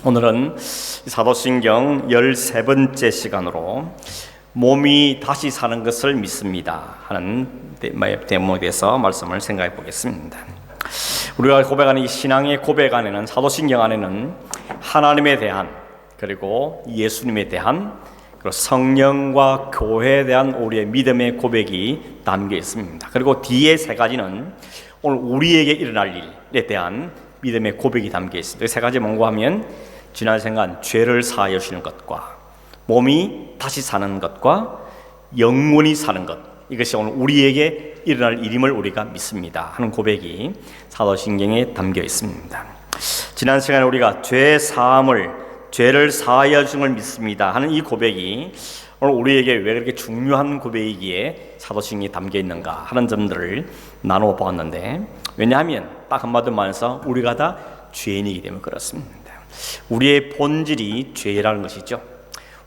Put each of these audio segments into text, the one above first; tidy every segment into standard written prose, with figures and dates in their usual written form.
오늘은 사도신경 13번째 시간으로 몸이 다시 사는 것을 믿습니다 하는 제목에 대해서 말씀을 생각해 보겠습니다. 우리가 고백하는 이 신앙의 고백 안에는, 사도신경 안에는 하나님에 대한, 그리고 예수님에 대한, 그리고 성령과 교회에 대한 우리의 믿음의 고백이 담겨 있습니다. 그리고 뒤에 세 가지는 오늘 우리에게 일어날 일에 대한 믿음의 고백이 담겨 있습니다. 세 가지 뭔가 하면 지난 생간 죄를 사하여 주시는 것과 몸이 다시 사는 것과 영원히 사는 것, 이것이 오늘 우리에게 일어날 일임을 우리가 믿습니다 하는 고백이 사도신경에 담겨 있습니다. 지난 시간에 우리가 죄를 사하여 주신 걸 믿습니다 하는 이 고백이 오늘 우리에게 왜 그렇게 중요한 고백이기에 사도신경에 담겨 있는가 하는 점들을 나누어 보았는데, 왜냐하면 딱 한마디로 말해서 우리가 다 죄인이기 때문에 그렇습니다. 우리의 본질이 죄라는 것이죠.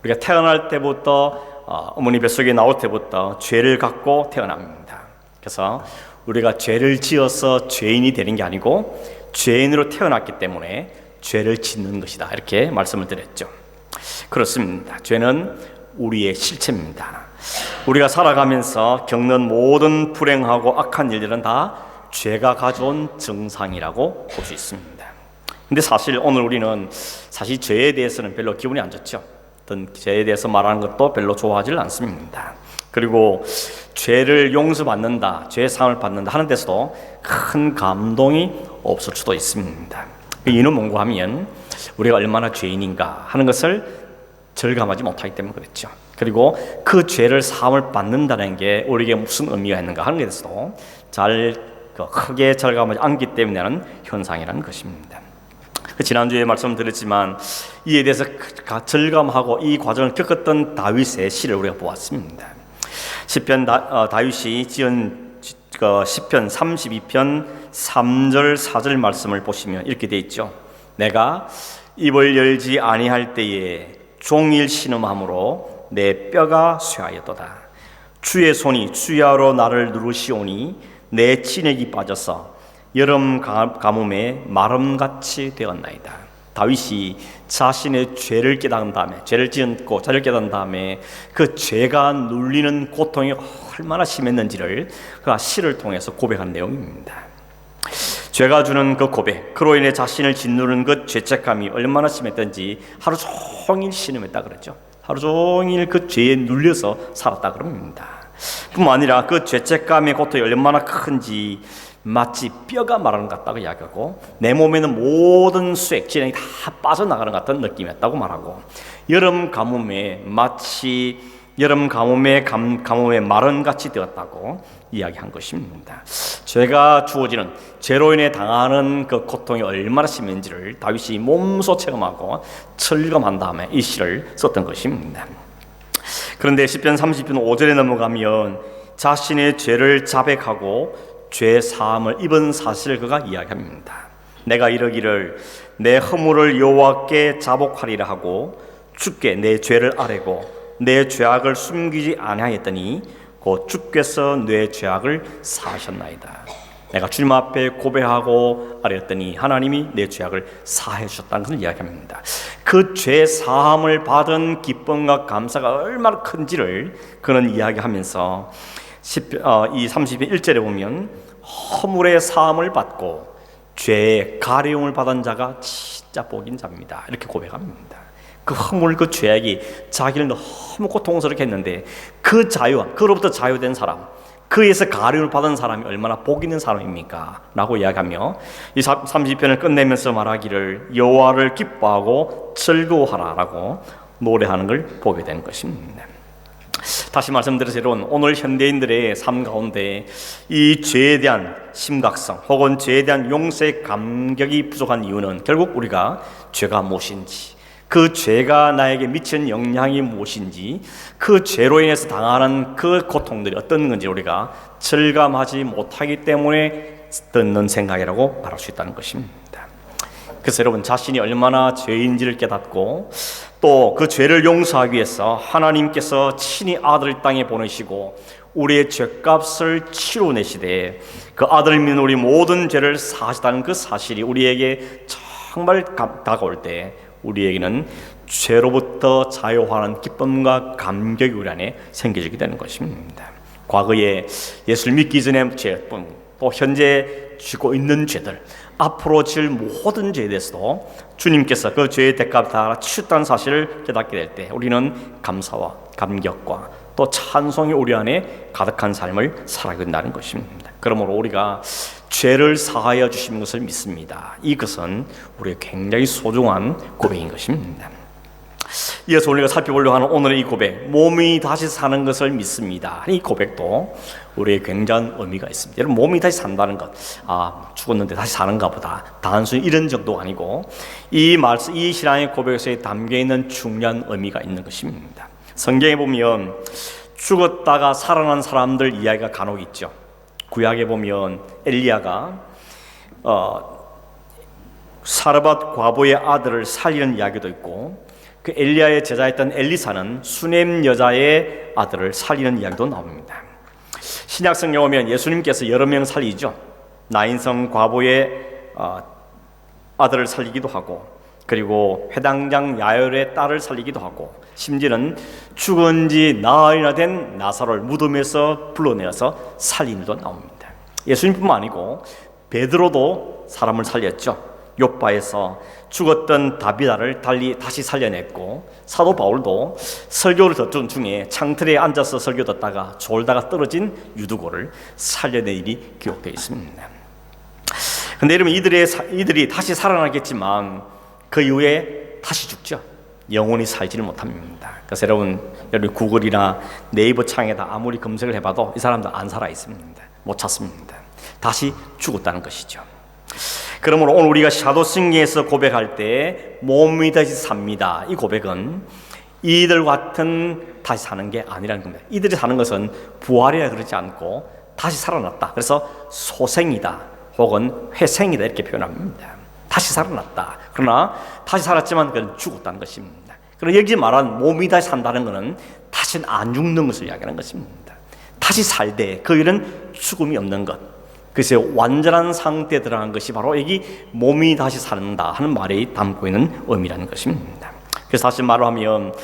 우리가 태어날 때부터 어머니 뱃속에 나올 때부터 죄를 갖고 태어납니다. 그래서 우리가 죄를 지어서 죄인이 되는 게 아니고 죄인으로 태어났기 때문에 죄를 짓는 것이다, 이렇게 말씀을 드렸죠. 그렇습니다. 죄는 우리의 실체입니다. 우리가 살아가면서 겪는 모든 불행하고 악한 일들은 다 죄가 가져온 증상이라고 볼 수 있습니다. 근데 사실 오늘 우리는 사실 죄에 대해서는 별로 기분이 안 좋죠. 어떤 죄에 대해서 말하는 것도 별로 좋아하지 않습니다. 그리고 죄를 용서받는다, 죄 사함을 받는다 하는 데서도 큰 감동이 없을 수도 있습니다. 이유는 뭔가 하면 우리가 얼마나 죄인인가 하는 것을 절감하지 못하기 때문에 그렇죠. 그리고 그 죄를 사함을 받는다는 게 우리에게 무슨 의미가 있는가 하는 것에서도 크게 절감하지 않기 때문에 하는 현상이라는 것입니다. 지난주에 말씀드렸지만 이에 대해서 절감하고 이 과정을 겪었던 다윗의 시를 우리가 보았습니다. 시편 다윗이 지은 시편 32편 3절 4절 말씀을 보시면 이렇게 되어 있죠. 내가 입을 열지 아니할 때에 종일 신음함으로 내 뼈가 쇠하였도다. 주의 손이 주야로 나를 누르시오니 내 진액이 빠져서 여름 가뭄에 마름같이 되었나이다. 다윗이 자신의 죄를 깨달은 다음에, 죄를 지었고 죄를 깨달은 다음에 그 죄가 눌리는 고통이 얼마나 심했는지를 그 시를 통해서 고백한 내용입니다. 죄가 주는 그 고백, 그로 인해 자신을 짓누르는 그 죄책감이 얼마나 심했던지 하루 종일 신음했다 그러죠. 하루 종일 그 죄에 눌려서 살았다 그럽니다. 뿐만 아니라 그 죄책감의 고통이 얼마나 큰지 마치 뼈가 마르는 것 같다고 이야기하고, 내 몸에는 모든 수액, 진액이 다 빠져나가는 것 같은 느낌이었다고 말하고, 여름 가뭄에 마른같이 되었다고 이야기한 것입니다. 죄가 주어지는, 죄로 인해 당하는 그 고통이 얼마나 심한지를 다윗이 몸소 체험하고 철감한 다음에 이 시를 썼던 것입니다. 그런데 시편 30편 5절에 넘어가면 자신의 죄를 자백하고 죄 사함을 입은 사실을 그가 이야기합니다. 내가 이르기를 내 허물을 여호와께 자복하리라 하고 주께 내 죄를 아뢰고 내 죄악을 숨기지 아니하였더니 곧 주께서 내 죄악을 사하셨나이다. 내가 주님 앞에 고백하고 아뢰었더니 하나님이 내 죄악을 사해 주셨다는 것을 이야기합니다. 그 죄 사함을 받은 기쁨과 감사가 얼마나 큰지를 그는 이야기하면서 이 30편 1절에 보면 허물의 사함을 받고 죄의 가려움을 받은 자가 진짜 복인 자입니다, 이렇게 고백합니다. 그 허물, 그 죄악이 자기를 너무 고통스럽게 했는데 그 그로부터 자유된 사람, 그에서 가려움을 받은 사람이 얼마나 복 있는 사람입니까? 라고 이야기하며 이 30편을 끝내면서 말하기를 여호와를 기뻐하고 즐거워하라 라고 노래하는 걸 보게 된 것입니다. 다시 말씀드리자면 오늘 현대인들의 삶 가운데 이 죄에 대한 심각성 혹은 죄에 대한 용서의 감격이 부족한 이유는 결국 우리가 죄가 무엇인지, 그 죄가 나에게 미치는 영향이 무엇인지, 그 죄로 인해서 당하는 그 고통들이 어떤 건지 우리가 절감하지 못하기 때문에 듣는 생각이라고 말할 수 있다는 것입니다. 그래서 여러분, 자신이 얼마나 죄인지를 깨닫고 또 그 죄를 용서하기 위해서 하나님께서 친히 아들을 땅에 보내시고 우리의 죄값을 치러내시되 그 아들을 믿는 우리 모든 죄를 사하시다는 그 사실이 우리에게 정말 다가올 때 우리에게는 죄로부터 자유하는 기쁨과 감격이 우리 안에 생겨지게 되는 것입니다. 과거에 예수를 믿기 전에 죄뿐, 또 현재 지고 있는 죄들, 앞으로 질 모든 죄에 대해서도 주님께서 그 죄의 대가를 다 치셨다는 사실을 깨닫게 될 때 우리는 감사와 감격과 또 찬송이 우리 안에 가득한 삶을 살아가게 된다는 것입니다. 그러므로 우리가 죄를 사하여 주신 것을 믿습니다. 이것은 우리의 굉장히 소중한 고백인 것입니다. 이어서 우리가 살펴보려고 하는 오늘의 이 고백, 몸이 다시 사는 것을 믿습니다. 이 고백도 우리의 굉장한 의미가 있습니다. 여러분, 몸이 다시 산다는 것, 죽었는데 다시 사는가 보다, 단순히 이런 정도가 아니고 이 신앙의 고백에서 담겨있는 중요한 의미가 있는 것입니다. 성경에 보면 죽었다가 살아난 사람들 이야기가 간혹 있죠. 구약에 보면 엘리야가 사르밧 과부의 아들을 살리는 이야기도 있고, 그 엘리야의 제자였던 엘리사는 수넴 여자의 아들을 살리는 이야기도 나옵니다. 신약성경에 보면 예수님께서 여러 명 살리죠. 나인성 과부의 아들을 살리기도 하고, 그리고 회당장 야열의 딸을 살리기도 하고, 심지어는 죽은 지 나흘이나 된 나사로를 무덤에서 불러내어서 살린 일도 나옵니다. 예수님뿐만 아니고 베드로도 사람을 살렸죠. 욥바에서 죽었던 다비다를 다시 살려냈고, 사도 바울도 설교를 듣던 중에 창틀에 앉아서 설교 듣다가 졸다가 떨어진 유두고를 살려낸 일이 기록되어 있습니다. 그런데 여러분, 이들이 다시 살아나겠지만 그 이후에 다시 죽죠. 영원히 살지를 못합니다. 그래서 여러분 구글이나 네이버 창에다 아무리 검색을 해봐도 이 사람들 안 살아 있습니다. 못 찾습니다. 다시 죽었다는 것이죠. 그러므로 오늘 우리가 사도신경에서 고백할 때 몸이 다시 삽니다, 이 고백은 이들 같은 다시 사는 게 아니라는 겁니다. 이들이 사는 것은 부활이라 그러지 않고 다시 살아났다, 그래서 소생이다 혹은 회생이다 이렇게 표현합니다. 다시 살아났다. 그러나 다시 살았지만 그건 죽었다는 것입니다. 그러나 여기 말한 몸이 다시 산다는 것은 다시는 안 죽는 것을 이야기하는 것입니다. 다시 살되 그 일은 죽음이 없는 것, 그래서 완전한 상태에 들어간 것이 바로 여기 몸이 다시 산다 하는 말이 담고 있는 의미라는 것입니다. 그래서 다시 말하면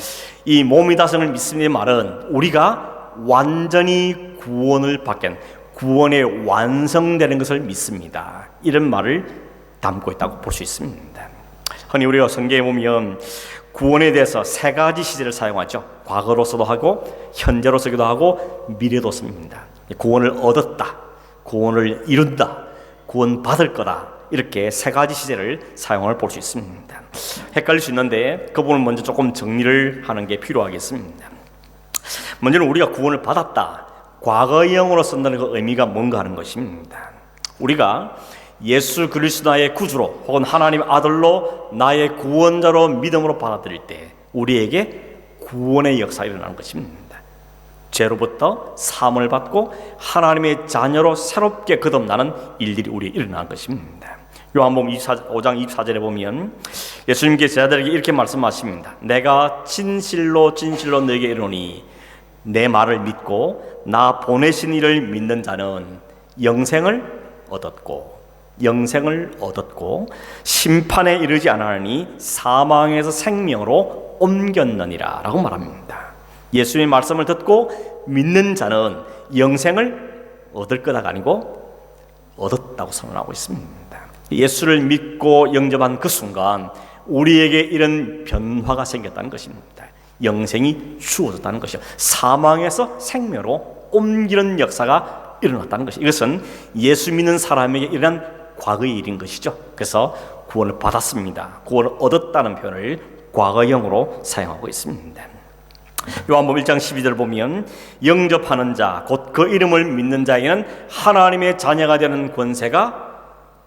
이 몸이 다스를 믿음의 말은 우리가 완전히 구원을 받게, 구원에 완성되는 것을 믿습니다, 이런 말을 담고 있다고 볼 수 있습니다. 흔히 우리가 성경에 보면 구원에 대해서 세 가지 시제를 사용하죠. 과거로서도 하고 현재로 쓰기도 하고 미래도 씁니다. 구원을 얻었다, 구원을 이룬다, 구원 받을 거다, 이렇게 세 가지 시제를 사용을 볼 수 있습니다. 헷갈릴 수 있는데 그 부분을 먼저 조금 정리를 하는 게 필요하겠습니다. 먼저는 우리가 구원을 받았다, 과거형으로 쓴다는 그 의미가 뭔가 하는 것입니다. 우리가 예수 그리스도 나의 구주로 혹은 하나님 아들로 나의 구원자로 믿음으로 받아들일 때 우리에게 구원의 역사가 일어나는 것입니다. 죄로부터 사함을 받고 하나님의 자녀로 새롭게 거듭나는 일들이 우리에 일어나는 것입니다. 요한복음 5장 24절에 보면 예수님께서 제자들에게 이렇게 말씀하십니다. 내가 진실로 너에게 이르노니 내 말을 믿고 나 보내신 이를 믿는 자는 영생을 얻었고 심판에 이르지 않으니 사망에서 생명으로 옮겼느니라 라고 말합니다. 예수님의 말씀을 듣고 믿는 자는 영생을 얻을 거다가 아니고 얻었다고 선언하고 있습니다. 예수를 믿고 영접한 그 순간 우리에게 이런 변화가 생겼다는 것입니다. 영생이 주어졌다는 것이요, 사망에서 생명으로 옮기는 역사가 일어났다는 것이, 이것은 예수 믿는 사람에게 일어난 과거의 일인 것이죠. 그래서 구원을 받았습니다, 구원을 얻었다는 표현을 과거형으로 사용하고 있습니다. 요한복음 1장 12절을 보면 영접하는 자 곧 그 이름을 믿는 자에게는 하나님의 자녀가 되는 권세가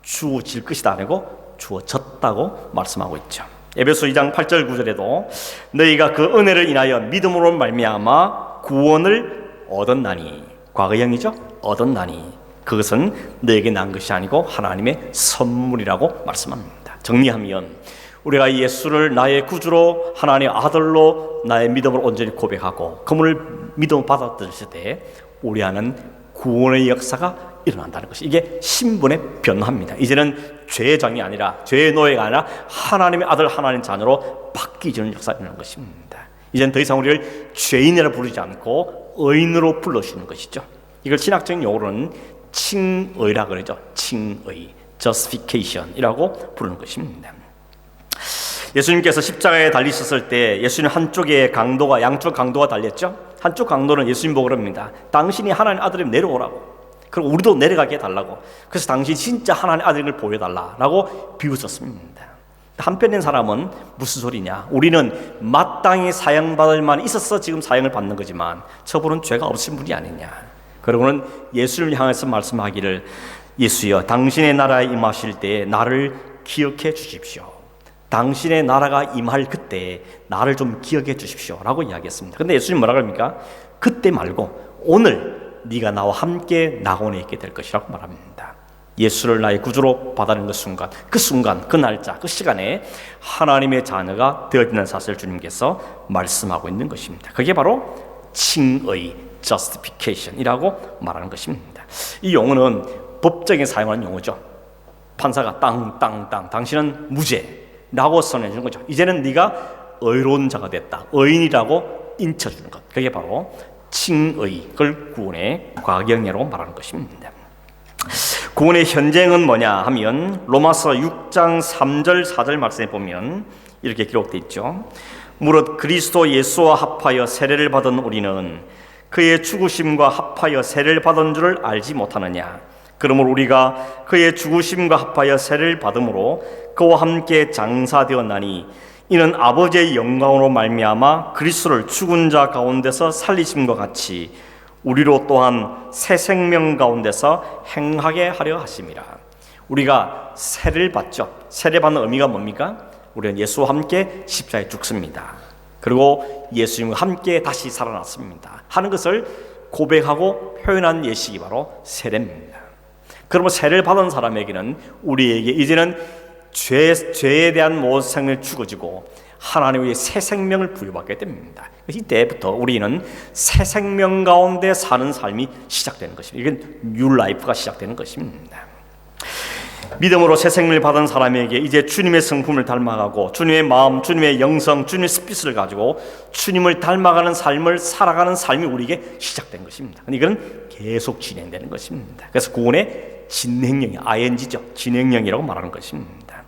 주어질 것이다 아니고 주어졌다고 말씀하고 있죠. 에베소 2장 8절 9절에도 너희가 그 은혜를 인하여 믿음으로 말미암아 구원을 얻었나니, 과거형이죠. 얻었나니 그것은 너에게 난 것이 아니고 하나님의 선물이라고 말씀합니다. 정리하면 우리가 예수를 나의 구주로 하나님의 아들로 나의 믿음을 온전히 고백하고 그분을 믿음으로 받아들였을 때 우리 안은 구원의 역사가 일어난다는 것이, 이게 신분의 변화입니다. 이제는 죄의 장이 아니라, 죄의 노예가 아니라 하나님의 아들, 하나님의 자녀로 바뀌는 역사가 일어나는 것입니다. 이제는 더 이상 우리를 죄인이라 부르지 않고 의인으로 불러주시는 것이죠. 이걸 신학적인 용어로는 칭의라 그러죠. 칭의, justification이라고 부르는 것입니다. 예수님께서 십자가에 달리셨을 때 예수님 한쪽에 강도가, 양쪽 강도가 달렸죠. 한쪽 강도는 예수님 보고 그럽니다. 당신이 하나님의 아들이면 내려오라고, 그리고 우리도 내려가게 해달라고, 그래서 당신이 진짜 하나님의 아들임을 보여달라고 비웃었습니다. 한편인 사람은 무슨 소리냐, 우리는 마땅히 사형받을 만 있어서 지금 사형을 받는 거지만 저분은 죄가 없으신 분이 아니냐. 그러고는 예수님을 향해서 말씀하기를, 예수여, 당신의 나라에 임하실 때 나를 기억해 주십시오. 당신의 나라가 임할 그때 나를 좀 기억해 주십시오 라고 이야기했습니다. 근데 예수님 뭐라 그럽니까? 그때 말고 오늘 네가 나와 함께 낙원에 있게 될 것이라고 말합니다. 예수를 나의 구주로 받아들이는 그 순간, 그 날짜, 그 시간에 하나님의 자녀가 되어지는 사실을 주님께서 말씀하고 있는 것입니다. 그게 바로 칭의, justification이라고 말하는 것입니다. 이 용어는 법정에 사용하는 용어죠. 판사가 땅 당신은 무죄라고 선언해 주는 거죠. 이제는 네가 의로운 자가 됐다, 의인이라고 인쳐주는 것, 그게 바로 칭의, 그걸 구원의 과경이라고 말하는 것입니다. 구원의 현장은 뭐냐 하면 로마서 6장 3절 4절 말씀에 보면 이렇게 기록되어 있죠. 무릇 그리스도 예수와 합하여 세례를 받은 우리는 그의 죽으심과 합하여 세례를 받은 줄을 알지 못하느냐. 그러므로 우리가 그의 죽으심과 합하여 세례를 받음으로 그와 함께 장사되었나니 이는 아버지의 영광으로 말미암아 그리스도를 죽은 자 가운데서 살리심과 같이 우리로 또한 새 생명 가운데서 행하게 하려 하심이라. 우리가 세례를 받죠. 세례 받는 의미가 뭡니까? 우리는 예수와 함께 십자가에 죽습니다. 그리고 예수님과 함께 다시 살아났습니다 하는 것을 고백하고 표현한 예식이 바로 세례입니다. 그러면 세례를 받은 사람에게는, 우리에게 이제는 죄에 대한 모든 생명이 죽어지고 하나님의 새 생명을 부여받게 됩니다. 이때부터 우리는 새 생명 가운데 사는 삶이 시작되는 것입니다. 이건 뉴 라이프가 시작되는 것입니다. 믿음으로 새 생명을 받은 사람에게 이제 주님의 성품을 닮아가고 주님의 마음, 주님의 영성, 주님의 스피릿을 가지고 주님을 닮아가는 삶을 살아가는 삶이 우리에게 시작된 것입니다. 이건 계속 진행되는 것입니다. 그래서 구원의 진행형이 ing죠. 진행형이라고 말하는 것입니다.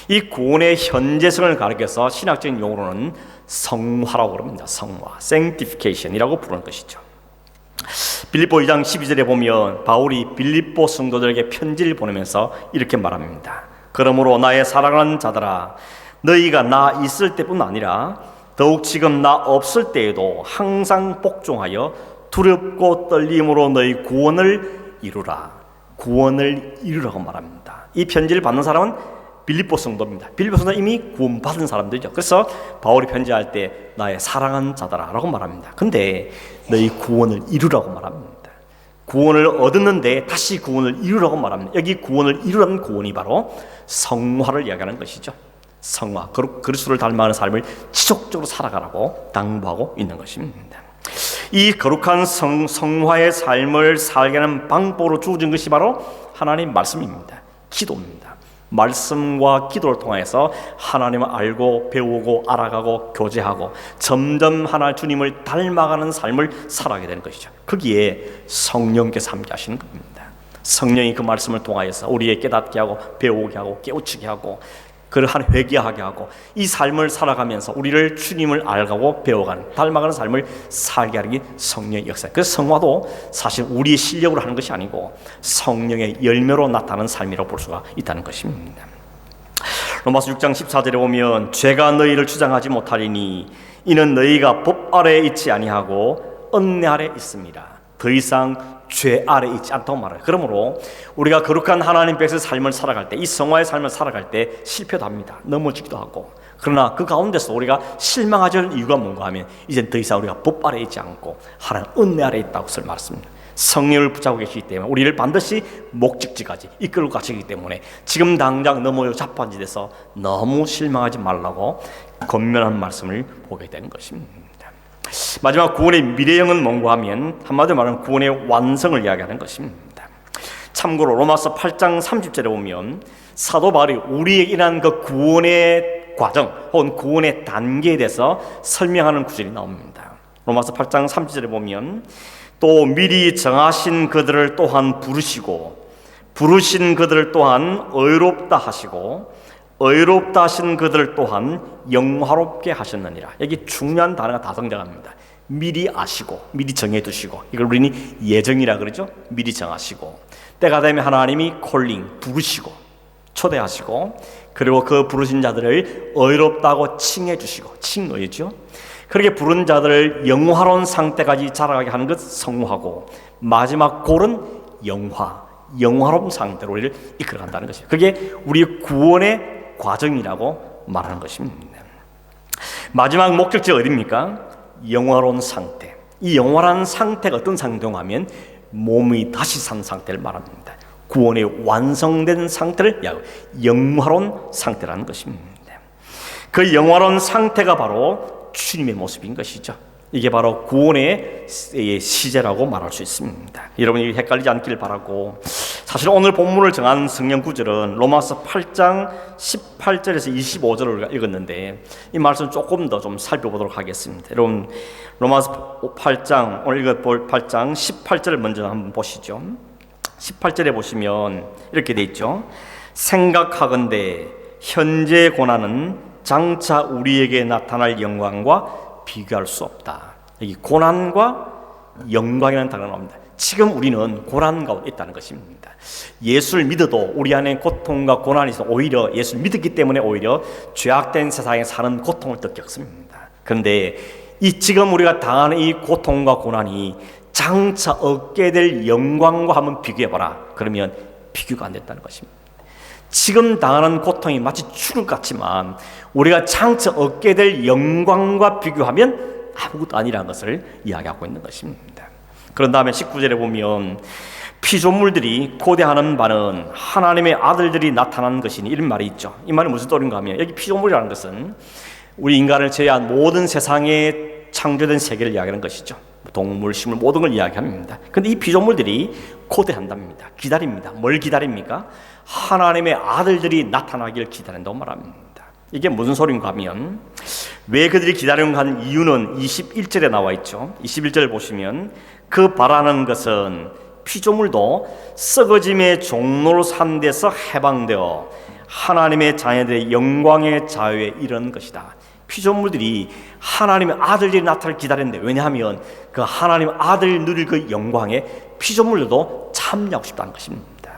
이 구원의 현재성을 가리켜서 신학적인 용어로는 성화라고 그럽니다. 성화, sanctification이라고 부르는 것이죠. 빌립보 2장 12절에 보면 바울이 빌립보 성도들에게 편지를 보내면서 이렇게 말합니다. 그러므로 나의 사랑하는 자들아, 너희가 나 있을 때뿐 아니라 더욱 지금 나 없을 때에도 항상 복종하여 두렵고 떨림으로 너희 구원을 이루라. 구원을 이루라고 말합니다. 이 편지를 받는 사람은 빌립보 성도입니다. 빌립보 성도는 이미 구원받은 사람들이죠. 그래서 바울이 편지할 때 나의 사랑하는 자들아 라고 말합니다. 근데 너희 구원을 이루라고 말합니다. 구원을 얻었는데 다시 구원을 이루라고 말합니다. 여기 구원을 이루라는 구원이 바로 성화를 이야기하는 것이죠. 성화, 그리스도를 닮아가는 삶을 지속적으로 살아가라고 당부하고 있는 것입니다. 이 거룩한 성화의 삶을 살게 하는 방법으로 주어진 것이 바로 하나님 말씀입니다. 기도입니다. 말씀과 기도를 통해서 하나님을 알고 배우고 알아가고 교제하고 점점 하나 주님을 닮아가는 삶을 살아가게 되는 것이죠. 거기에 성령께서 함께 하시는 겁니다. 성령이 그 말씀을 통하여서 우리에게 깨닫게 하고 배우게 하고 깨우치게 하고 그를 회개하게 하고 이 삶을 살아가면서 우리를 주님을 알고 배워가는 닮아가는 삶을 살게 하는 게 성령의 역사예요. 그래서 성화도 사실 우리의 실력으로 하는 것이 아니고 성령의 열매로 나타나는 삶이라고 볼 수가 있다는 것입니다. 로마서 6장 14절에 보면 죄가 너희를 주장하지 못하리니 이는 너희가 법 아래에 있지 아니하고 은혜 아래에 있습니다. 더 이상 죄 아래 있지 않다고 말해요. 그러므로 우리가 거룩한 하나님 백성의 삶을 살아갈 때, 이 성화의 삶을 살아갈 때 실패도 합니다. 넘어지기도 하고. 그러나 그 가운데서 우리가 실망하지 않은 이유가 뭔가 하면 이젠 더 이상 우리가 법 아래 있지 않고 하나님 은혜 아래 있다고 말씀합니다. 성령을 붙잡고 계시기 때문에 우리를 반드시 목적지까지 이끌고 가시기 때문에 지금 당장 넘어져 자빠지돼서 너무 실망하지 말라고 권면하는 말씀을 보게 되는 것입니다. 마지막 구원의 미래형은 뭔가 하면 한마디로 말하면 구원의 완성을 이야기하는 것입니다. 참고로 로마서 8장 30절에 보면 사도 바울이 우리에게 일어난 그 구원의 과정 혹은 구원의 단계에 대해서 설명하는 구절이 나옵니다. 로마서 8장 30절에 보면 또 미리 정하신 그들을 또한 부르시고 부르신 그들을 또한 의롭다 하시고 의롭다 하신 그들을 또한 영화롭게 하셨느니라. 여기 중요한 단어가 다 등장합니다. 미리 아시고 미리 정해두시고, 이걸 우리는 예정이라 그러죠. 미리 정하시고, 때가 되면 하나님이 콜링 부르시고 초대하시고, 그리고 그 부르신 자들을 의롭다고 칭해주시고, 칭의죠. 그렇게 부른 자들을 영화로운 상태까지 자라가게 하는 것 성호하고, 마지막 골은 영화로운 상태로 우리를 이끌어간다는 것이에요. 그게 우리 구원의 과정이라고 말하는 것입니다. 마지막 목적지가 어디입니까? 영화로운 상태. 이 영화로운 상태가 어떤 상태인가 하면 몸이 다시 산 상태를 말합니다. 구원의 완성된 상태를 영화로운 상태라는 것입니다. 그 영화로운 상태가 바로 주님의 모습인 것이죠. 이게 바로 구원의 시제라고 말할 수 있습니다. 여러분이 헷갈리지 않기를 바라고, 사실 오늘 본문을 정한 성경 구절은 로마서 8장 18절에서 25절을 우리가 읽었는데, 이 말씀 조금 더 좀 살펴보도록 하겠습니다. 여러분 로마서 8장, 오늘 읽어볼 8장 18절을 먼저 한번 보시죠. 18절에 보시면 이렇게 돼 있죠. 생각하건대 현재 고난은 장차 우리에게 나타날 영광과 비교할 수 없다. 여기 고난과 영광이라는 단어가 나옵니다. 지금 우리는 고난 가운데 있다는 것입니다. 예수를 믿어도 우리 안에 고통과 고난이 있어 오히려 예수를 믿었기 때문에 오히려 죄악된 세상에 사는 고통을 더 겪습니다. 그런데 이 지금 우리가 당하는 이 고통과 고난이 장차 얻게 될 영광과 한번 비교해봐라. 그러면 비교가 안 됐다는 것입니다. 지금 당하는 고통이 마치 죽을 것 같지만 우리가 장차 얻게 될 영광과 비교하면 아무것도 아니라는 것을 이야기하고 있는 것입니다. 그런 다음에 19절에 보면 피조물들이 고대하는 바는 하나님의 아들들이 나타난 것이니, 이런 말이 있죠. 이 말이 무슨 뜻인가 하면, 여기 피조물이라는 것은 우리 인간을 제외한 모든 세상에 창조된 세계를 이야기하는 것이죠. 동물, 식물 모든 걸 이야기합니다. 그런데 이 피조물들이 고대한답니다. 기다립니다. 뭘 기다립니까? 하나님의 아들들이 나타나길 기다린다고 말합니다. 이게 무슨 소린가 하면, 왜 그들이 기다리는가 하는 이유는 21절에 나와 있죠. 21절 보시면 그 바라는 것은 피조물도 썩어짐의 종로로 산 데서 해방되어 하나님의 자녀들의 영광의 자유에 이르는 것이다. 피조물들이 하나님의 아들들이 나타날 기다렸는데, 왜냐하면 그 하나님의 아들 누릴 그 영광에 피조물들도 참여하고 싶다는 것입니다.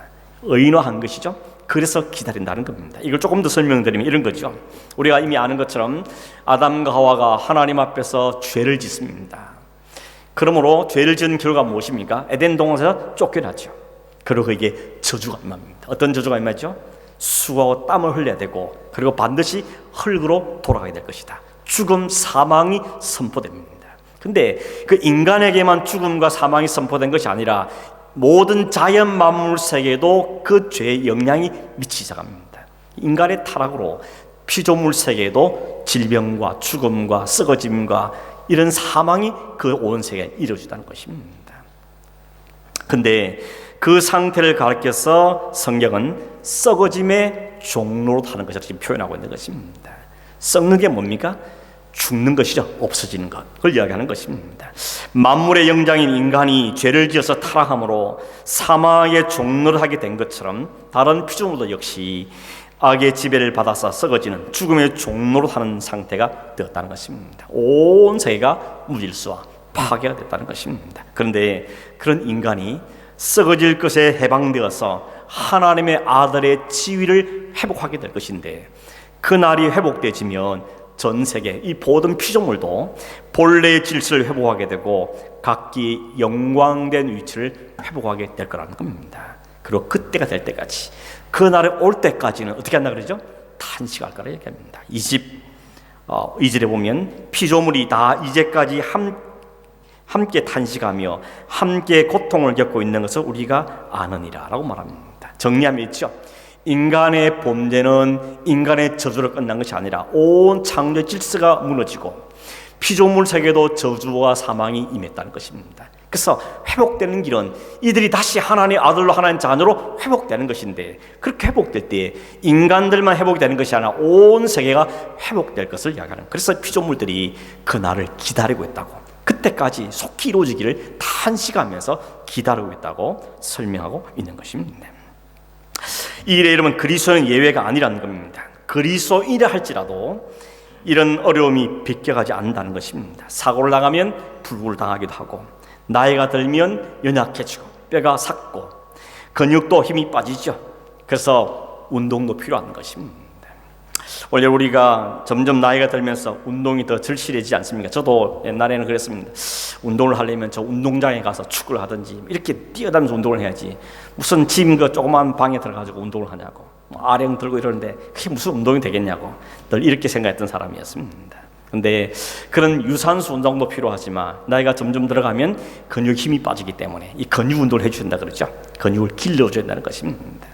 의인화한 것이죠. 그래서 기다린다는 겁니다. 이걸 조금 더 설명드리면 이런 거죠. 우리가 이미 아는 것처럼 아담과 하와가 하나님 앞에서 죄를 짓습니다. 그러므로 죄를 지은 결과가 무엇입니까? 에덴 동산에서 쫓겨나죠. 그리고 이게 저주가 임합니다. 어떤 저주가 임하죠? 수고하고 땀을 흘려야 되고, 그리고 반드시 흙으로 돌아가야 될 것이다. 죽음, 사망이 선포됩니다. 근데 그 인간에게만 죽음과 사망이 선포된 것이 아니라 모든 자연 만물 세계에도 그 죄의 영향이 미치기 시작합니다. 인간의 타락으로 피조물 세계에도 질병과 죽음과 썩어짐과 이런 사망이 그 온 세계에 이루어진다는 것입니다. 근데 그 상태를 가리켜서 성경은 썩어짐의 종로로 타는 것을 지금 표현하고 있는 것입니다. 썩는 게 뭡니까? 죽는 것이죠. 없어지는 것. 그걸 이야기하는 것입니다. 만물의 영장인 인간이 죄를 지어서 타락함으로 사망의 종로를 하게 된 것처럼 다른 피조물도 역시 악의 지배를 받아서 썩어지는 죽음의 종로로 타는 상태가 되었다는 것입니다. 온 세계가 무질서와 파괴가 됐다는 것입니다. 그런데 그런 인간이 썩어질 것에 해방되어서 하나님의 아들의 지위를 회복하게 될 것인데, 그 날이 회복되어지면 전 세계 이 모든 피조물도 본래의 질서를 회복하게 되고 각기 영광된 위치를 회복하게 될 거라는 겁니다. 그리고 그때가 될 때까지, 그 날에 올 때까지는 어떻게 한다 그러죠? 탄식할 거라 얘기합니다. 22절에 보면 피조물이 다 이제까지 함께 탄식하며 함께 고통을 겪고 있는 것을 우리가 아느니라 라고 말합니다. 정리하면 있죠. 인간의 범죄는 인간의 저주로 끝난 것이 아니라 온 창조 질서가 무너지고 피조물 세계도 저주와 사망이 임했다는 것입니다. 그래서 회복되는 길은 이들이 다시 하나님의 아들로 하나님의 자녀로 회복되는 것인데, 그렇게 회복될 때 인간들만 회복되는 것이 아니라 온 세계가 회복될 것을 이야기하는, 그래서 피조물들이 그 날을 기다리고 있다고, 그때까지 속히 이루어지기를 탄식하면서 기다리고 있다고 설명하고 있는 것입니다. 이 일의 이름은 그리스도인 예외가 아니라는 겁니다. 그리스도인이라 할지라도 이런 어려움이 비껴가지 않는다는 것입니다. 사고를 당하면 불구를 당하기도 하고, 나이가 들면 연약해지고 뼈가 삭고 근육도 힘이 빠지죠. 그래서 운동도 필요한 것입니다. 원래 우리가 점점 나이가 들면서 운동이 더 절실해지지 않습니까? 저도 옛날에는 그랬습니다. 운동을 하려면 저 운동장에 가서 축구를 하든지 이렇게 뛰어다니면서 운동을 해야지, 무슨 짐 그 조그만 방에 들어가지고 운동을 하냐고, 아령 들고 이러는데 그게 무슨 운동이 되겠냐고 늘 이렇게 생각했던 사람이었습니다. 근데 그런 유산소 운동도 필요하지만 나이가 점점 들어가면 근육 힘이 빠지기 때문에 이 근육 운동을 해줘야 된다 그러죠. 근육을 길러줘야 된다는 것입니다.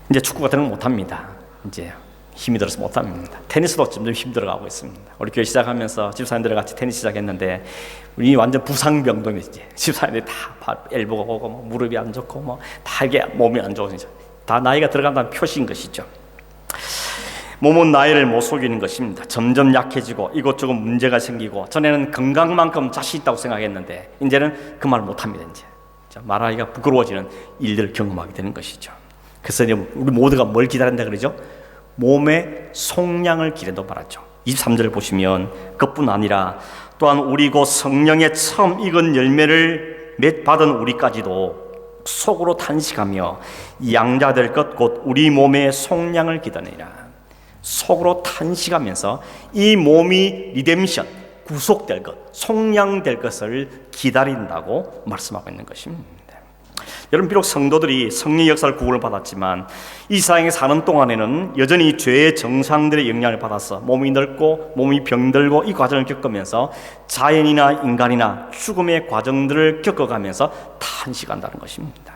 이제 축구 같은 건 못합니다. 이제 힘이 들어서 못합니다. 테니스도 점점 힘들어가고 있습니다. 우리 교회 시작하면서 집사님들과 같이 테니스 시작했는데 우리 완전 부상병동이지. 집사님들이 다 엘보가 오고 뭐 무릎이 안 좋고 뭐 다 이게 몸이 안 좋으니까 다 나이가 들어간다는 표시인 것이죠. 몸은 나이를 못 속이는 것입니다. 점점 약해지고 이것저것 문제가 생기고, 전에는 건강만큼 자신 있다고 생각했는데 이제는 그 말 못합니다. 이제 말하기가 부끄러워지는 일들을 경험하게 되는 것이죠. 그래서 이제 우리 모두가 뭘 기다린다 그러죠? 몸의 속량을 기다린다고 말하죠. 23절을 보시면 그뿐 아니라 또한 우리 곧 성령의 처음 익은 열매를 받은 우리까지도 속으로 탄식하며 양자될 것 곧 우리 몸의 속량을 기다리라. 속으로 탄식하면서 이 몸이 리뎀션, 구속될 것, 속량될 것을 기다린다고 말씀하고 있는 것입니다. 여러분, 비록 성도들이 성령의 역사를 구원을 받았지만 이 세상에 사는 동안에는 여전히 죄의 정상들의 영향을 받아서 몸이 늙고 몸이 병들고 이 과정을 겪으면서 자연이나 인간이나 죽음의 과정들을 겪어가면서 탄식한다는 것입니다.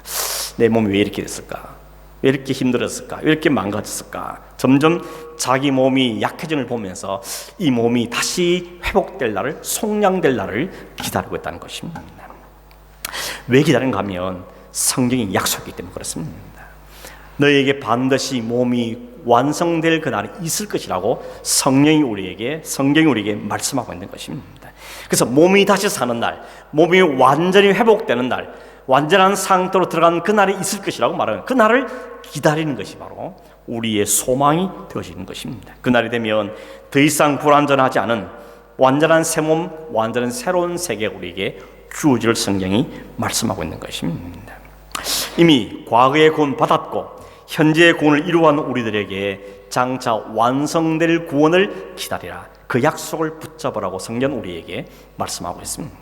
내 몸이 왜 이렇게 됐을까? 왜 이렇게 힘들었을까? 왜 이렇게 망가졌을까? 점점 자기 몸이 약해짐을 보면서 이 몸이 다시 회복될 날을, 속량될 날을 기다리고 있다는 것입니다. 왜 기다리는가 하면 성경이 약속이기 때문에 그렇습니다. 너희에게 반드시 몸이 완성될 그날이 있을 것이라고 성경이 우리에게 말씀하고 있는 것입니다. 그래서 몸이 다시 사는 날, 몸이 완전히 회복되는 날, 완전한 상태로 들어간 그날이 있을 것이라고 말하는, 그날을 기다리는 것이 바로 우리의 소망이 되어지는 것입니다. 그날이 되면 더 이상 불완전하지 않은 완전한 새 몸, 완전한 새로운 세계가 우리에게 주어질 성경이 말씀하고 있는 것입니다. 이미 과거의 구원 받았고 현재의 구원을 이루어가는 우리들에게 장차 완성될 구원을 기다리라. 그 약속을 붙잡으라고 성경 우리에게 말씀하고 있습니다.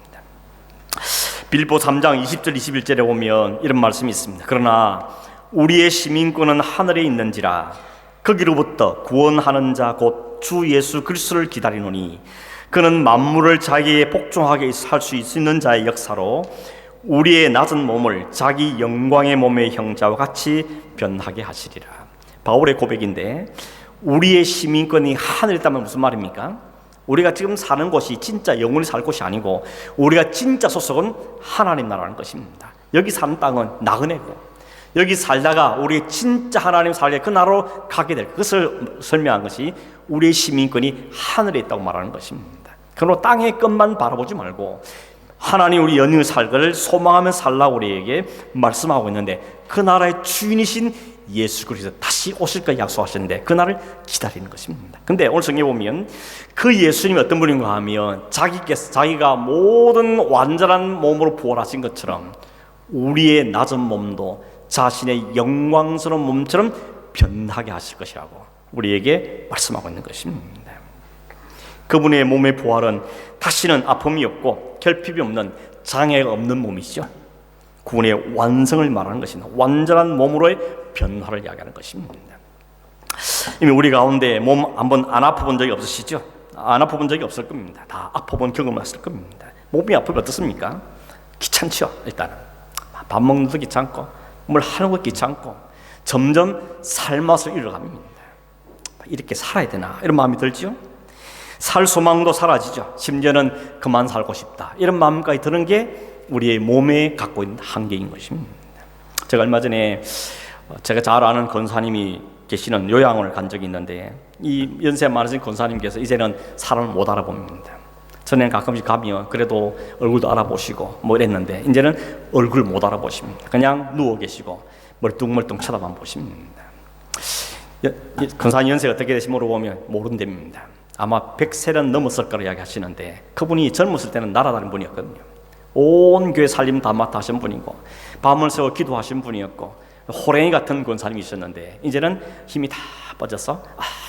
빌립보 3장 20절 21절에 보면 이런 말씀이 있습니다. 그러나 우리의 시민권은 하늘에 있는지라 거기로부터 구원하는 자 곧 주 예수 그리스도를 기다리노니 그는 만물을 자기에게 복종하게 할 수 있는 자의 역사로 우리의 낮은 몸을 자기 영광의 몸의 형제와 같이 변하게 하시리라. 바울의 고백인데, 우리의 시민권이 하늘에 있다면 무슨 말입니까? 우리가 지금 사는 곳이 진짜 영원히 살 곳이 아니고 우리가 진짜 소속은 하나님 나라라는 것입니다. 여기 사는 땅은 나그네고 여기 살다가 우리 진짜 하나님 살게 그 나라로 가게 될 것을 설명한 것이 우리의 시민권이 하늘에 있다고 말하는 것입니다. 그러므로 땅의 것만 바라보지 말고 하나님 우리 영을 살 것을 소망하며 살라고 우리에게 말씀하고 있는데, 그 나라의 주인이신 예수 그리스도 다시 오실 거 약속하셨는데 그 날을 기다리는 것입니다. 근데 오늘 성경에 보면 그 예수님이 어떤 분인가 하면 자기가 모든 완전한 몸으로 부활하신 것처럼 우리의 낮은 몸도 자신의 영광스러운 몸처럼 변하게 하실 것이라고 우리에게 말씀하고 있는 것입니다. 그분의 몸의 부활은 다시는 아픔이 없고 결핍이 없는 장애가 없는 몸이죠. 구원의 완성을 말하는 것입니다. 완전한 몸으로의 변화를 이야기하는 것입니다. 이미 우리 가운데 몸 한번 안 아파본 적이 없으시죠? 안 아파본 적이 없을 겁니다. 다 아파본 경험을 했을 겁니다. 몸이 아프면 어떻습니까? 귀찮죠. 일단은 밥 먹는 것도 귀찮고 뭘 하는 것도 귀찮고 점점 삶맛을 잃어갑니다. 이렇게 살아야 되나 이런 마음이 들죠. 살 소망도 사라지죠. 심지어는 그만 살고 싶다, 이런 마음까지 드는 게 우리의 몸에 갖고 있는 한계인 것입니다. 제가 얼마 전에 제가 잘 아는 권사님이 계시는 요양원을 간 적이 있는데, 이 연세 많으신 권사님께서 이제는 사람을 못 알아봅니다. 전에는 가끔씩 가면 그래도 얼굴도 알아보시고 뭐 이랬는데, 이제는 얼굴 못 알아보십니다. 그냥 누워 계시고 멀뚱멀뚱 쳐다만 보십니다. 권사님 연세가 어떻게 되시면 물어보면 모른답니다. 아마 100세는 넘었을 거라 이야기하시는데, 그분이 젊었을 때는 날아다니는 분이었거든요. 온 교회 살림 다 맡아 하신 분이고, 밤을 새워 기도하신 분이었고, 호랭이 같은 권사님이셨는데, 이제는 힘이 다 빠져서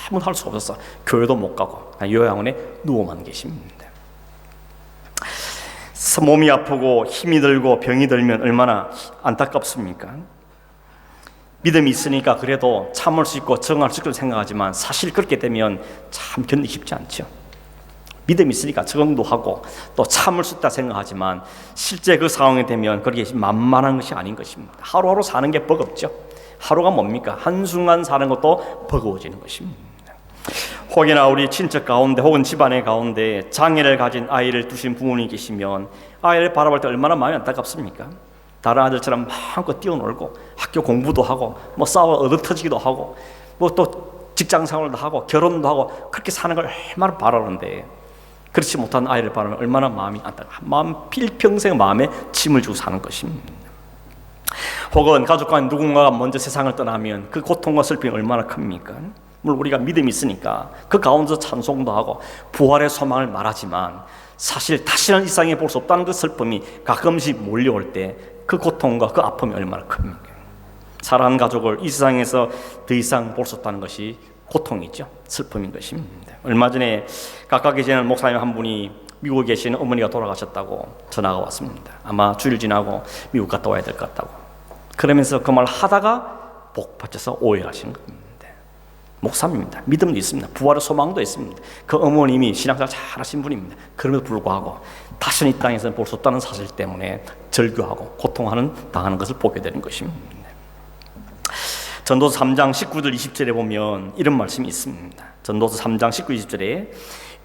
아무도 할 수 없어서 교회도 못 가고 요양원에 누워만 계십니다. 몸이 아프고 힘이 들고 병이 들면 얼마나 안타깝습니까? 믿음이 있으니까 그래도 참을 수 있고 정할 수 있다고 생각하지만, 사실 그렇게 되면 참 견디기 쉽지 않죠. 믿음이 있으니까 적응도 하고 또 참을 수 있다 생각하지만, 실제 그 상황이 되면 그렇게 만만한 것이 아닌 것입니다. 하루하루 사는 게 버겁죠. 하루가 뭡니까? 한순간 사는 것도 버거워지는 것입니다. 혹여나 우리 친척 가운데 혹은 집안의 가운데 장애를 가진 아이를 두신 부모님이 계시면, 아이를 바라볼 때 얼마나 마음이 안타깝습니까? 다른 아들처럼 마음껏 뛰어놀고 학교 공부도 하고 뭐 싸워 얻어터지기도 하고 뭐 또 직장생활도 하고 결혼도 하고 그렇게 사는 걸 얼마나 바라는데, 그렇지 못한 아이를 바라면 얼마나 마음이 안타깝고 마음 필평생 마음에 짐을 주고 사는 것입니다. 혹은 가족과 누군가가 먼저 세상을 떠나면 그 고통과 슬픔이 얼마나 큽니까? 물론 우리가 믿음이 있으니까 그 가운데서 찬송도 하고 부활의 소망을 말하지만, 사실 다시는 이 세상에 볼 수 없다는 그 슬픔이 가끔씩 몰려올 때 그 고통과 그 아픔이 얼마나 큽니까? 사랑하는 가족을 이 세상에서 더 이상 볼 수 없다는 것이 고통이죠. 슬픔인 것입니다. 얼마 전에 각각 계시는 목사님 한 분이 미국에 계시는 어머니가 돌아가셨다고 전화가 왔습니다. 아마 주일 지나고 미국 갔다 와야 될 것 같다고. 그러면서 그 말 하다가 복 받쳐서 오해하시는 겁니다. 목사입니다. 믿음도 있습니다. 부활의 소망도 있습니다. 그 어머님이 신앙생활 잘하신 분입니다. 그럼에도 불구하고 다시는 이 땅에서는 볼 수 없다는 사실 때문에 절규하고 고통하는 당하는 것을 보게 되는 것입니다. 전도서 3장 19절 20절에 보면 이런 말씀이 있습니다. 전도서 3장 19, 20절에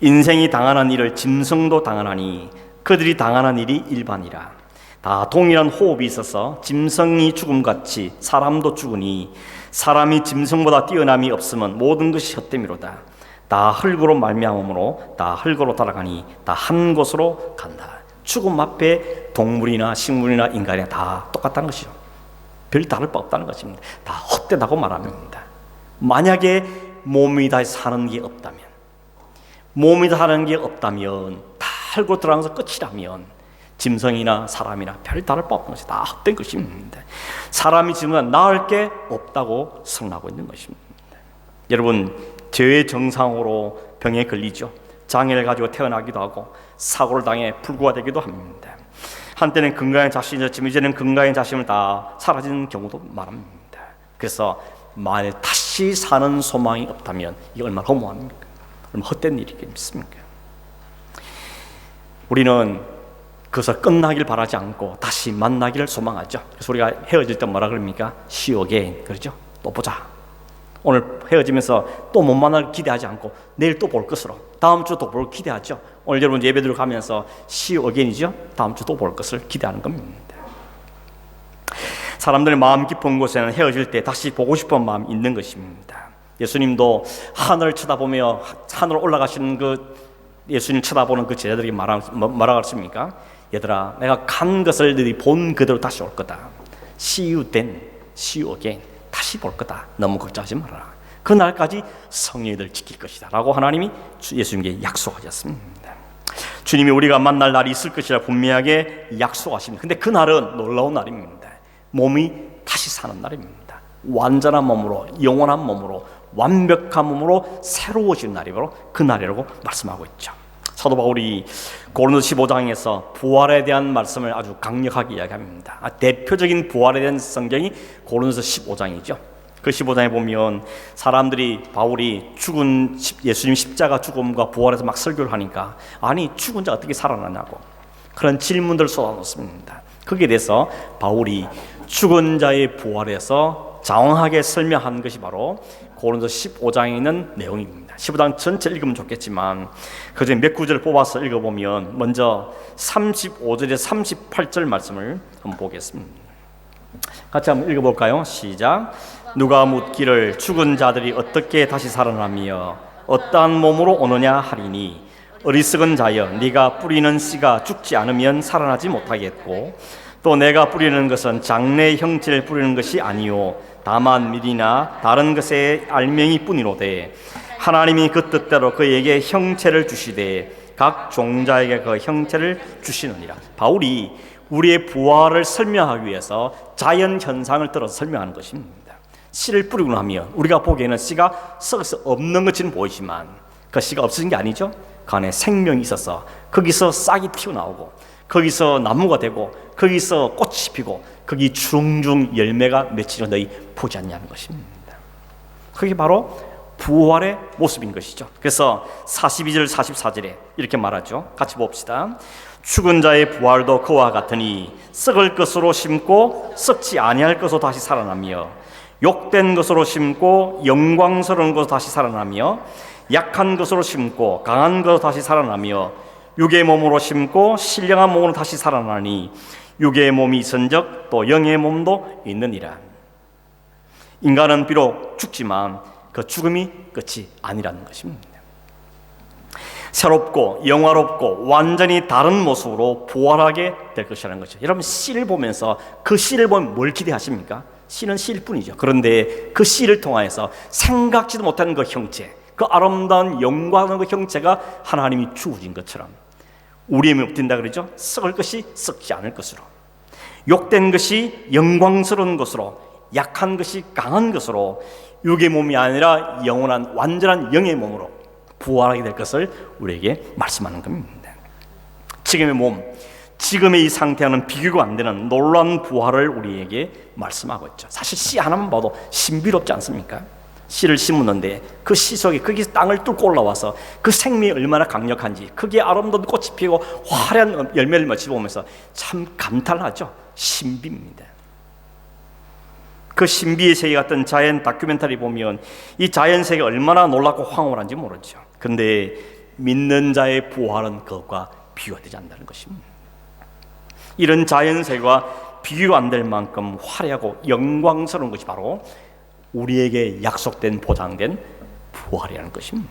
인생이 당하는 일을 짐승도 당하나니 그들이 당하는 일이 일반이라. 다 동일한 호흡이 있어서 짐승이 죽음같이 사람도 죽으니 사람이 짐승보다 뛰어남이 없으면 모든 것이 헛됨이로다. 다 흙으로 말미암음으로 다 흙으로 따라가니 다 한 곳으로 간다. 죽음 앞에 동물이나 식물이나 인간이나 다 똑같다는 것이죠. 별 다를 바 없다는 것입니다. 다 헛되다고 말합니다. 만약에 몸이 다 사는 게 없다면, 몸이 다 사는 게 없다면, 다 흙으로 들어가서 끝이라면 짐승이나 사람이나 별 다를 바 없는 것이 다 헛된 것입니다. 사람이 지금 나을 게 없다고 선언하고 있는 것입니다. 여러분, 죄의 정상으로 병에 걸리죠. 장애를 가지고 태어나기도 하고 사고를 당해 불구가 되기도 합니다. 한때는 건강한 자신이었지만 이제는 건강한 자신을 다 사라지는 경우도 많습니다. 그래서 만일 다시 사는 소망이 없다면 이게 얼마나 허무합니까? 얼마나 헛된 일이겠습니까? 우리는 그것을 끝나길 바라지 않고 다시 만나기를 소망하죠. 그래서 우리가 헤어질 때 뭐라 그럽니까? See you again, 그러죠? 또 보자. 오늘 헤어지면서 또 못 만날 기대하지 않고 내일 또 볼 것으로, 다음 주 또 볼 기대하죠. 오늘 여러분 예배드리러 가면서 See you again이죠. 다음 주 또 볼 것을 기대하는 겁니다. 사람들의 마음 깊은 곳에는 헤어질 때 다시 보고 싶은 마음이 있는 것입니다. 예수님도 하늘을 쳐다보며 하늘 올라가시는 그 예수님 쳐다보는 그 제자들이 뭐라고 했습니까? 얘들아, 내가 간 것을 너희들이 본 그대로 다시 올 거다. See you then, see you again. 다시 볼 거다. 너무 걱정하지 말아라. 그날까지 성령이들 지킬 것이다 라고 하나님이 예수님께 약속하셨습니다. 주님이 우리가 만날 날이 있을 것이라 분명하게 약속하십니다. 근데 그날은 놀라운 날입니다. 몸이 다시 사는 날입니다. 완전한 몸으로, 영원한 몸으로, 완벽한 몸으로 새로워지는 날이 바로 그 날이라고 말씀하고 있죠. 사도 바울이 고린도서 15장에서 부활에 대한 말씀을 아주 강력하게 이야기합니다. 대표적인 부활에 대한 성경이 고린도서 15장이죠. 그 15장에 보면 사람들이 바울이 죽은 예수님 십자가 죽음과 부활에서 막 설교를 하니까, 아니 죽은 자 어떻게 살아나냐고 그런 질문들을 쏟아놓습니다. 거기에 대해서 바울이 죽은 자의 부활에서 장황하게 설명한 것이 바로 고린도서 15장에 있는 내용입니다. 15장 전체 읽으면 좋겠지만 그중에 몇 구절을 뽑아서 읽어보면 먼저 35절에서 38절 말씀을 한번 보겠습니다. 같이 한번 읽어볼까요? 시작. 누가 묻기를 죽은 자들이 어떻게 다시 살아나며 어떠한 몸으로 오느냐 하리니 어리석은 자여 네가 뿌리는 씨가 죽지 않으면 살아나지 못하겠고 또 내가 뿌리는 것은 장래의 형체를 뿌리는 것이 아니요 다만 밀이나 다른 것의 알맹이 뿐이로되 하나님이 그 뜻대로 그에게 형체를 주시되 각 종자에게 그 형체를 주시느니라. 바울이 우리의 부활을 설명하기 위해서 자연 현상을 들어서 설명하는 것입니다. 씨를 뿌리고 나면 우리가 보기에는 씨가 썩어서 없는 것처럼 보이지만 그 씨가 없어진 게 아니죠. 그 안에 생명이 있어서 거기서 싹이 튀어나오고 거기서 나무가 되고 거기서 꽃이 피고 거기 주렁주렁 열매가 맺히려 너희 보지 않냐는 것입니다. 그게 바로 부활의 모습인 것이죠. 그래서 42절 44절에 이렇게 말하죠. 같이 봅시다. 죽은 자의 부활도 그와 같으니 썩을 것으로 심고 썩지 아니할 것으로 다시 살아나며 욕된 것으로 심고 영광스러운 것으로 다시 살아나며 약한 것으로 심고 강한 것으로 다시 살아나며 육의 몸으로 심고 신령한 몸으로 다시 살아나니 육의 몸이 있은즉 또 영의 몸도 있느니라. 인간은 비록 죽지만 그 죽음이 끝이 아니라는 것입니다. 새롭고 영화롭고 완전히 다른 모습으로 부활하게 될 것이라는 거죠. 여러분 씨를 보면서 그 씨를 보면 뭘 기대하십니까? 씨는 씨일 뿐이죠. 그런데 그 씨를 통하여서 생각지도 못하는 그 형체, 그 아름다운 영광의 그 형체가 하나님이 주어진 것처럼 우리의 몸이 어떻게 된다 그러죠? 썩을 것이 썩지 않을 것으로, 욕된 것이 영광스러운 것으로, 약한 것이 강한 것으로 육의 몸이 아니라 영원한 완전한 영의 몸으로 부활하게 될 것을 우리에게 말씀하는 겁니다. 지금의 몸, 지금의 이 상태와는 비교가 안 되는 놀라운 부활을 우리에게 말씀하고 있죠. 사실 씨 하나만 봐도 신비롭지 않습니까? 씨를 심었는데 그 씨 속에 거기서 땅을 뚫고 올라와서 그 생명이 얼마나 강력한지, 거기에 아름다운 꽃이 피고 화려한 열매를 맺혀보면서 참 감탄하죠. 신비입니다. 그 신비의 세계 같은 자연 다큐멘터리 보면 이 자연 세계가 얼마나 놀랍고 황홀한지 모르죠. 그런데 믿는 자의 부활은 그것과 비교가 되지 않는다는 것입니다. 이런 자연 세계와 비교가 안 될 만큼 화려하고 영광스러운 것이 바로 우리에게 약속된 보장된 부활이라는 것입니다.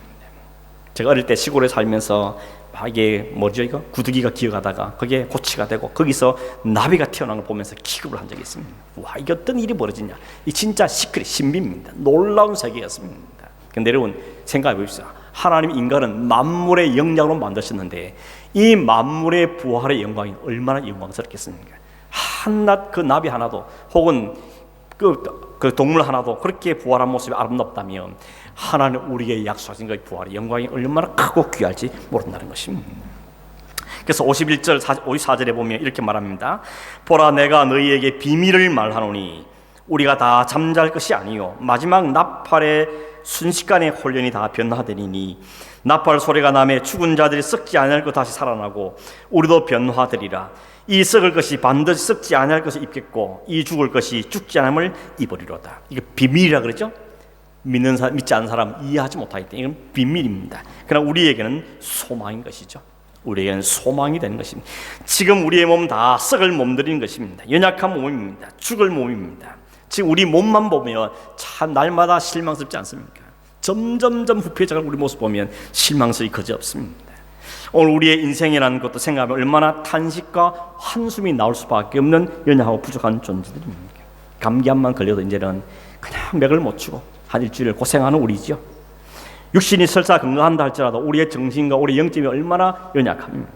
제가 어릴 때 시골에 살면서 이게 뭐죠 이거? 구더기가 기어가다가 그게 고치가 되고 거기서 나비가 튀어나온 걸 보면서 기겁을 한 적이 있습니다. 와, 이게 어떤 일이 벌어지냐. 이 진짜 시크릿 신비입니다. 놀라운 세계였습니다. 근데 여러분 생각해 보십시오. 하나님 인간은 만물의 영향으로 만드셨는데 이 만물의 부활의 영광이 얼마나 영광스럽겠습니까? 한낱 그 나비 하나도 혹은 그 동물 하나도 그렇게 부활한 모습이 아름답다면 하나님 우리에게 약속하신 그 부활의 영광이 얼마나 크고 귀할지 모른다는 것입니다. 그래서 51절 54절에 보면 이렇게 말합니다. 보라 내가 너희에게 비밀을 말하노니 우리가 다 잠잘 것이 아니요 마지막 나팔의 순식간에 홀연히 다 변화되리니 나팔 소리가 나매 죽은 자들이 썩지 아니할 것 다시 살아나고 우리도 변화되리라. 이 썩을 것이 반드시 썩지 아니할 것을 입겠고 이 죽을 것이 죽지 않음을 입으리로다. 이게 비밀이라 그러죠. 믿는 사람, 믿지 않는 사람 이해하지 못하기 때문에 이건 비밀입니다. 그러나 우리에게는 소망인 것이죠. 우리에게는 소망이 되는 것입니다. 지금 우리의 몸 다 썩을 몸들인 것입니다. 연약한 몸입니다. 죽을 몸입니다. 지금 우리 몸만 보면 참 날마다 실망스럽지 않습니까? 점점점 후퇴해가는 우리 모습 보면 실망스러이 그지없습니다. 오늘 우리의 인생이라는 것도 생각하면 얼마나 탄식과 한숨이 나올 수밖에 없는 연약하고 부족한 존재들입니다. 감기 한번 걸려도 이제는 그냥 맥을 못 추고 한 일주일 고생하는 우리죠. 육신이 설사 건강한다 할지라도 우리의 정신과 우리의 영점이 얼마나 연약합니까?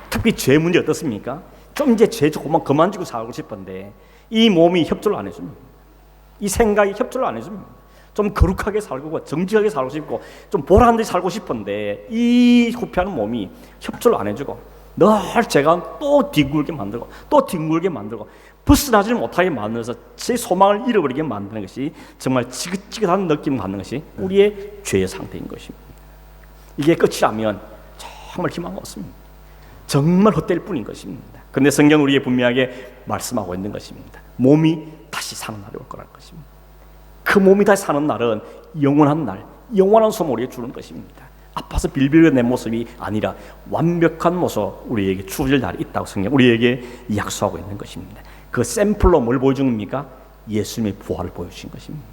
특히 죄 문제 어떻습니까? 좀 이제 죄 조금만 그만 지고 살고 싶은데 이 몸이 협조를 안 해줍니다. 이 생각이 협조를 안 해줍니다. 좀 거룩하게 살고 정직하게 살고 싶고 좀 보람있게 살고 싶은데 이 후퇴하는 몸이 협조를 안 해주고 늘 제가 또 뒹굴게 만들고 또 뒹굴게 만들고 벗어나지를 못하게 만들어서 제 소망을 잃어버리게 만드는 것이 정말 지긋지긋한 느낌을 갖는 것이 우리의 죄의 상태인 것입니다. 이게 끝이라면 정말 희망 없습니다. 정말 헛될 뿐인 것입니다. 그런데 성경은 우리에게 분명하게 말씀하고 있는 것입니다. 몸이 다시 사는 날이 올 거라는 것입니다. 그 몸이 다시 사는 날은 영원한 날, 영원한 소망을 우리에게 주는 것입니다. 아파서 빌빌거리는 내 모습이 아니라 완벽한 모습 우리에게 주어질 날이 있다고 성경 우리에게 약속하고 있는 것입니다. 그 샘플로 뭘 보여줍니까? 예수님의 부활을 보여주신 것입니다.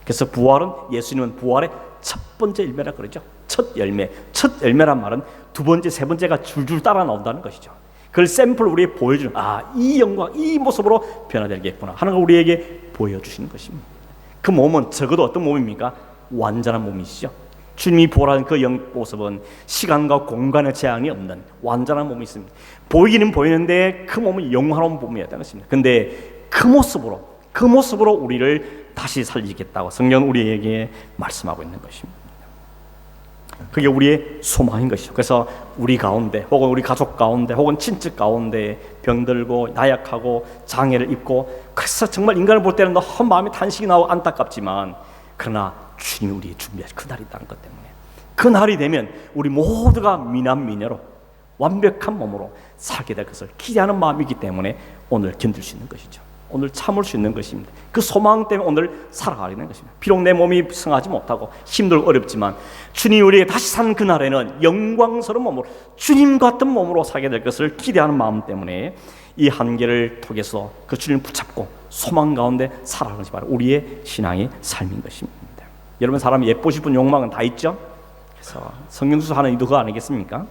그래서 부활은 예수님은 부활의 첫 번째 열매라 그러죠. 첫 열매, 첫 열매란 말은 두 번째, 세 번째가 줄줄 따라 나온다는 것이죠. 그걸 샘플을 우리에게 보여주는, 이 영광, 이 모습으로 변화되겠구나 하는 걸 우리에게 보여주시는 것입니다. 그 몸은 적어도 어떤 몸입니까? 완전한 몸이시죠. 주님이 부활한 그 모습은 시간과 공간의 제한이 없는 완전한 몸이 있습니다. 보이기는 보이는데 그 몸은 영원한 몸이었다는 것입니다. 근데 그 모습으로 우리를 다시 살리겠다고 성경은 우리에게 말씀하고 있는 것입니다. 그게 우리의 소망인 것이죠. 그래서 우리 가운데 혹은 우리 가족 가운데 혹은 친척 가운데 병들고 나약하고 장애를 입고, 그래서 정말 인간을 볼 때는 너무 마음이 탄식이 나고 안타깝지만, 그러나 주님이 우리의 준비하신 그 날이 있다는 것 때문에 그 날이 되면 우리 모두가 미남미녀로 완벽한 몸으로 살게 될 것을 기대하는 마음이기 때문에 오늘 견딜 수 있는 것이죠. 오늘 참을 수 있는 것입니다. 그 소망 때문에 오늘 살아가는 것입니다. 비록 내 몸이 승하지 못하고 힘들고 어렵지만 주님이 우리에게 다시 사는 그날에는 영광스러운 몸으로, 주님 같은 몸으로 살게 될 것을 기대하는 마음 때문에 이 한계를 통해서 그 주님을 붙잡고 소망 가운데 살아가는 것이 바로 우리의 신앙의 삶인 것입니다. 여러분, 사람이 예쁘고 싶은 욕망은 다 있죠. 그래서 성경수술 하는 이유도 그거 아니겠습니까?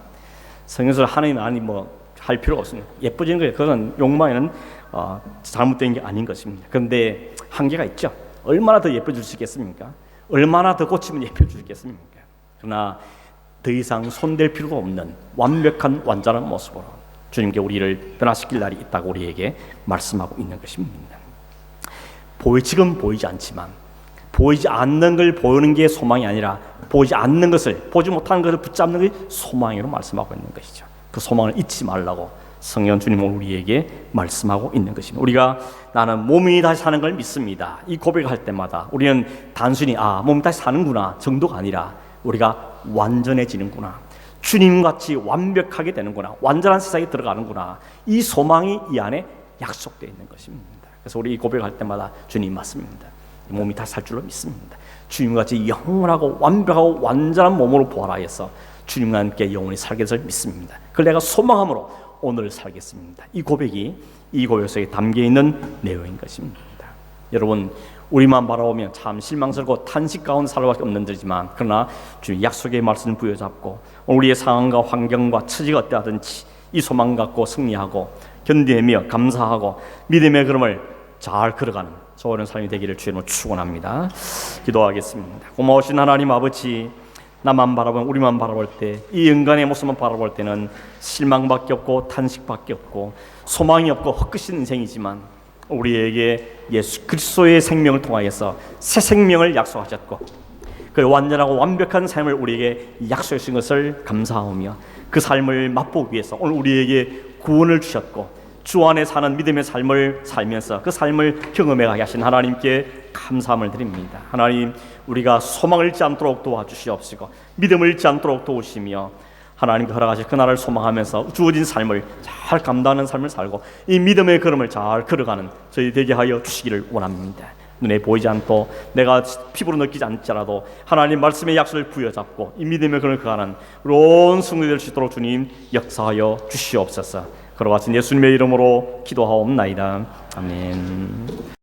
성경수술 하는 아니 할 필요가 없습니다. 예뻐지는 거예요. 그건 욕망에는 잘못된 게 아닌 것입니다. 그런데 한계가 있죠. 얼마나 더 예뻐질 수 있겠습니까? 얼마나 더 고치면 예뻐질 수 있겠습니까? 그러나 더 이상 손댈 필요가 없는 완벽한 완전한 모습으로 주님께 우리를 변화시킬 날이 있다고 우리에게 말씀하고 있는 것입니다. 지금 보이지 않지만, 보이지 않는 걸 보이는 게 소망이 아니라 보이지 않는 것을, 보지 못하는 것을 붙잡는 게 소망으로 말씀하고 있는 것이죠. 그 소망을 잊지 말라고 성령 주님은 우리에게 말씀하고 있는 것입니다. 우리가 나는 몸이 다시 사는 걸 믿습니다, 이 고백을 할 때마다 우리는 단순히 몸이 다시 사는구나 정도가 아니라 우리가 완전해지는구나, 주님같이 완벽하게 되는구나, 완전한 세상에 들어가는구나, 이 소망이 이 안에 약속되어 있는 것입니다. 그래서 우리 이 고백을 할 때마다 주님 맞습니다, 몸이 다시 살 줄로 믿습니다. 주님같이 영원하고 완벽하고 완전한 몸으로 부활하여서 주님과 함께 영원히 살게 될 믿습니다. 그걸 내가 소망함으로 오늘 살겠습니다. 이 고백 속에 담겨있는 내용인 것입니다. 여러분, 우리만 바라보면 참 실망스럽고 탄식 가운데 살 수밖에 없는 들이지만, 그러나 주님 약속의 말씀을 부여잡고 우리의 상황과 환경과 처지가 어떠하든지 이 소망 갖고 승리하고 견디며 감사하고 믿음의 걸음을 잘 걸어가는 소원한 삶이 되기를 주님으로 축원합니다. 기도하겠습니다. 고마우신 하나님 아버지, 나만 바라보면, 우리만 바라볼 때, 이 인간의 모습만 바라볼 때는 실망밖에 없고 탄식밖에 없고 소망이 없고 헛끝인 인생이지만, 우리에게 예수 그리스도의 생명을 통하여서 새 생명을 약속하셨고 그 완전하고 완벽한 삶을 우리에게 약속해 주신 것을 감사하며, 그 삶을 맛보기 위해서 오늘 우리에게 구원을 주셨고 주 안에 사는 믿음의 삶을 살면서 그 삶을 경험하게 하신 하나님께 감사함을 드립니다. 하나님, 우리가 소망을 잃지 않도록 도와주시옵시고 믿음을 잃지 않도록 도우시며, 하나님께 허락하실 그날을 소망하면서 주어진 삶을 잘 감당하는 삶을 살고 이 믿음의 걸음을 잘 걸어가는 저희 되게 하여 주시기를 원합니다. 눈에 보이지 않고 내가 피부로 느끼지 않더라도 하나님 말씀의 약속을 부여잡고 이 믿음의 걸음을 걸어가는 온 승리될 수 있도록 주님 역사하여 주시옵소서. 그와 같은 예수님의 이름으로 기도하옵나이다. 아멘.